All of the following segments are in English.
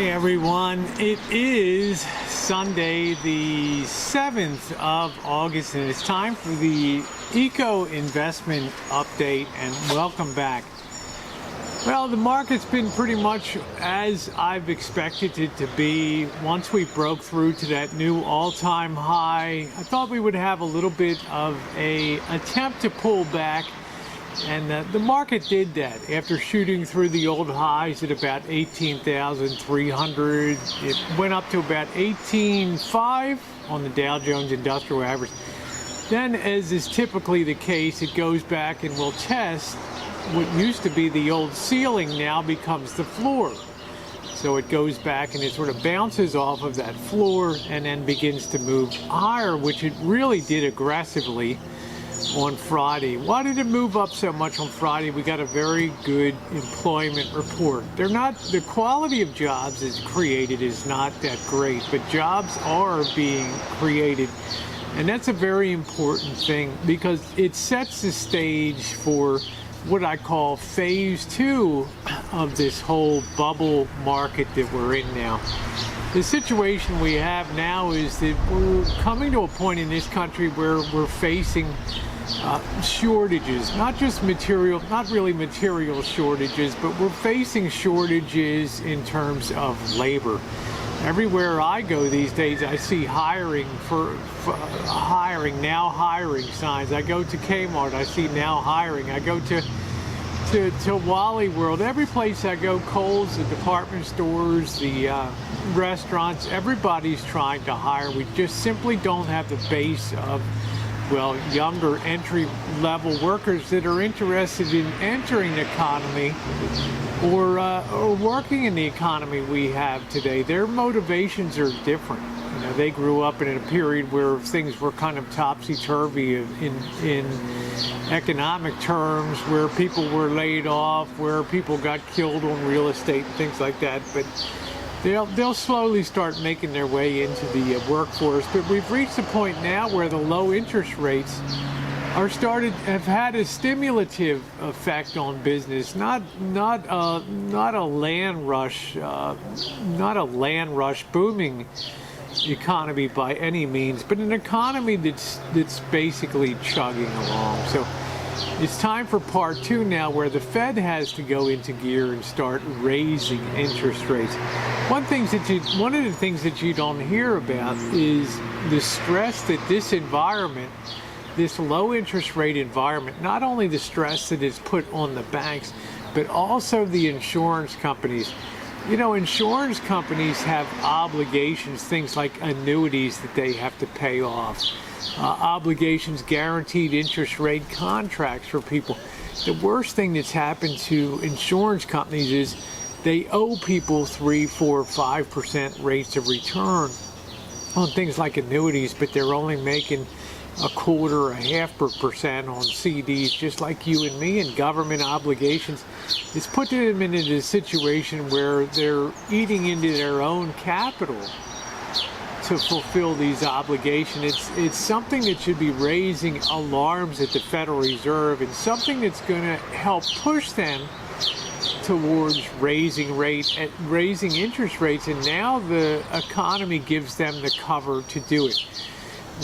Hi everyone, it is Sunday the 7th of August and it's time for the EcoInvestment update, and welcome back. Well, the market's been pretty much as I've expected it to be. Once we broke through to that new all-time high, I thought we would have a little bit of an attempt to pull back. And the market did that after shooting through the old highs at about 18,300. It went up to about 18.5 on the Dow Jones Industrial Average. Then, as is typically the case, it goes back and will test what used to be the old ceiling, now becomes the floor. So it goes back and it sort of bounces off of that floor and then begins to move higher, which it really did aggressively on Friday. Why did it move up so much on Friday? We got a very good employment report. The quality of jobs is created is not that great, but jobs are being created. And that's a very important thing because it sets the stage for what I call phase 2 of this whole bubble market that we're in now. The situation we have now is that we're coming to a point in this country where we're facing shortages, not just material, not really material shortages, but we're facing shortages in terms of labor. Everywhere I go these days, I see hiring hiring signs. I go to Kmart, I see now hiring. I go to Wally World. Every place I go, Kohl's, the department stores, the restaurants, everybody's trying to hire. We just simply don't have the base of, well, younger entry-level workers that are interested in entering the economy or working in the economy we have today. Their motivations are different. You know, they grew up in a period where things were kind of topsy-turvy in economic terms, where people were laid off, where people got killed on real estate and things like that. But they'll slowly start making their way into the workforce. But we've reached a point now where the low interest rates have had a stimulative effect on business, not a land rush booming economy by any means, but an economy that's basically chugging along. So it's time for part 2 now, where the Fed has to go into gear and start raising interest rates. One of the things that you don't hear about is the stress that this environment, this low interest rate environment, not only the stress that is put on the banks, but also the insurance companies. You know, insurance companies have obligations, things like annuities that they have to pay off, obligations, guaranteed interest rate contracts for people. The worst thing that's happened to insurance companies is they owe people 3%, 4%, 5% rates of return on things like annuities, but they're only making 1/4%, 0.5% on CDs, just like you and me, and government obligations. It's put them into a situation where they're eating into their own capital to fulfill these obligations. It's something that should be raising alarms at the Federal Reserve, and something that's going to help push them towards raising interest rates, and now the economy gives them the cover to do it.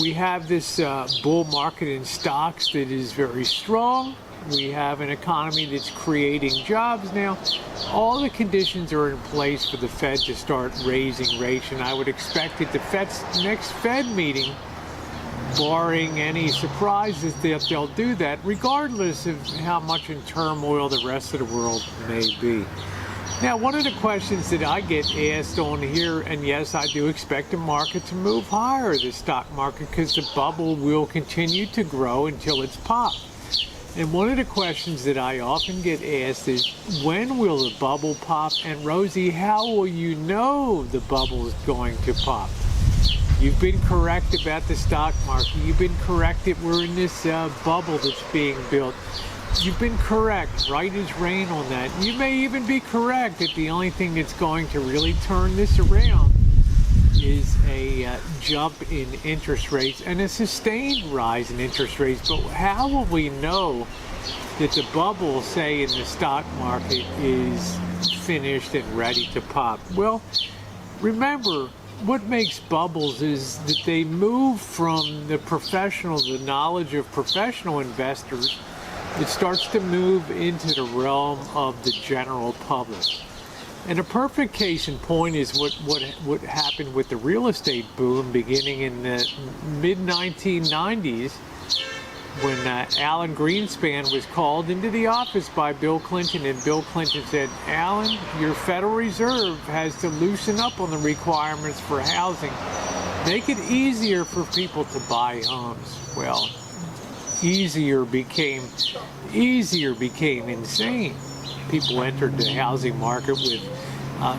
We have this bull market in stocks that is very strong. We have an economy that's creating jobs now. All the conditions are in place for the Fed to start raising rates, and I would expect at the next Fed meeting, barring any surprises, that they'll do that, regardless of how much in turmoil the rest of the world may be. Now, one of the questions that I get asked on here, and yes, I do expect the market to move higher, the stock market, because the bubble will continue to grow until it's popped. And one of the questions that I often get asked is, when will the bubble pop? And Rosie, how will you know the bubble is going to pop? You've been correct about the stock market. You've been correct that we're in this bubble that's being built. You've been correct, right as rain on that. You may even be correct that the only thing that's going to really turn this around is a jump in interest rates and a sustained rise in interest rates. But how will we know that the bubble, say, in the stock market is finished and ready to pop. Well, remember, what makes bubbles is that they move from the knowledge of professional investors. It starts to move into the realm of the general public. And a perfect case in point is what happened with the real estate boom beginning in the mid-1990s, when Alan Greenspan was called into the office by Bill Clinton, and Bill Clinton said, "Alan, your Federal Reserve has to loosen up on the requirements for housing. Make it easier for people to buy homes." Well, easier became insane. People entered the housing market with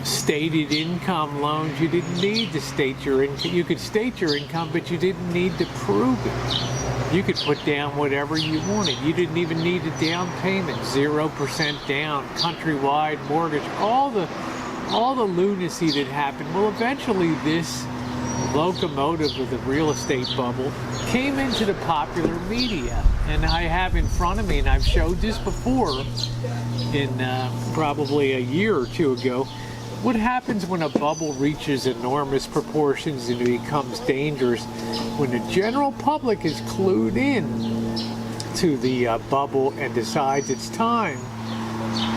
stated income loans. You didn't need to state your income. You could state your income, but you didn't need to prove it. You could put down whatever you wanted. You didn't even need a down payment, 0% down, countrywide mortgage, all the lunacy that happened. Well, eventually this locomotive of the real estate bubble came into the popular media. And I have in front of me, and I've showed this before in probably a year or two ago, what happens when a bubble reaches enormous proportions and becomes dangerous. When the general public is clued in to the bubble and decides it's time,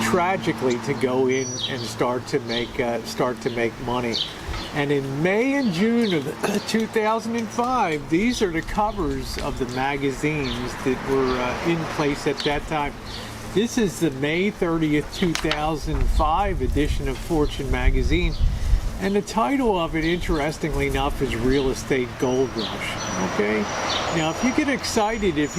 tragically, to go in and start to make money. And in May and June of 2005, these are the covers of the magazines that were in place at that time. This is the May 30th, 2005 edition of Fortune magazine. And the title of it, interestingly enough, is Real Estate Gold Rush. Okay? Now, if you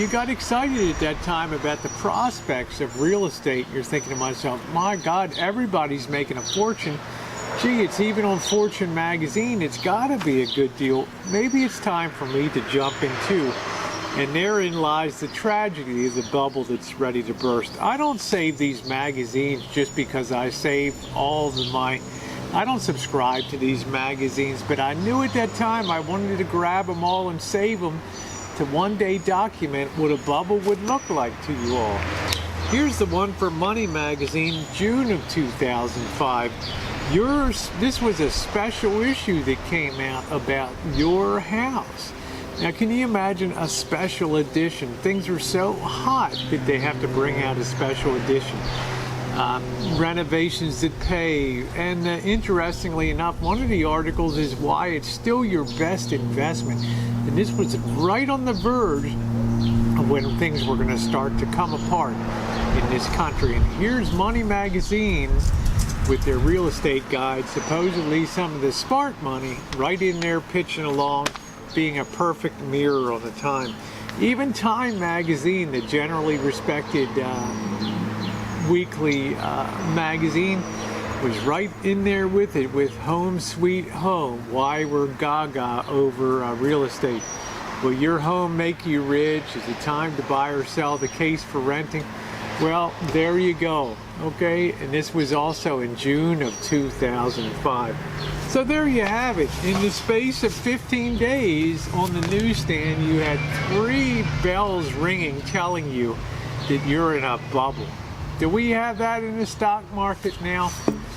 got excited at that time about the prospects of real estate, you're thinking to myself, my God, everybody's making a fortune. Gee, it's even on Fortune magazine. It's got to be a good deal. Maybe it's time for me to jump in too. And therein lies the tragedy of the bubble that's ready to burst. I don't save these magazines just because I save I don't subscribe to these magazines, but I knew at that time I wanted to grab them all and save them to one day document what a bubble would look like to you all. Here's the one for Money magazine, June of 2005. This was a special issue that came out about your house. Now, can you imagine a special edition? Things are so hot that they have to bring out a special edition. Renovations that pay. And interestingly enough, one of the articles is why it's still your best investment. And this was right on the verge of when things were going to start to come apart in this country. And here's Money magazine with their real estate guide, supposedly some of the smart money right in there pitching along, being a perfect mirror on the time. Even Time magazine, the generally respected weekly magazine, was right in there with it, with Home Sweet Home. Why we're gaga over real estate. Will your home make you rich? Is it time to buy or sell? The case for renting. Well, there you go. Okay, and this was also in June of 2005. So there you have it. In the space of 15 days on the newsstand, you had 3 bells ringing telling you that you're in a bubble. Do we have that in the stock market now?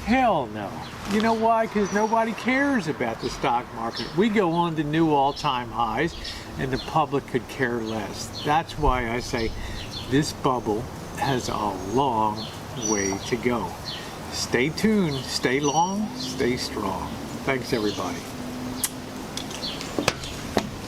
Hell no. You know why? Because nobody cares about the stock market. We go on to new all-time highs, and the public could care less. That's why I say this bubble has a long way to go. Stay tuned, stay long, stay strong. Thanks, everybody.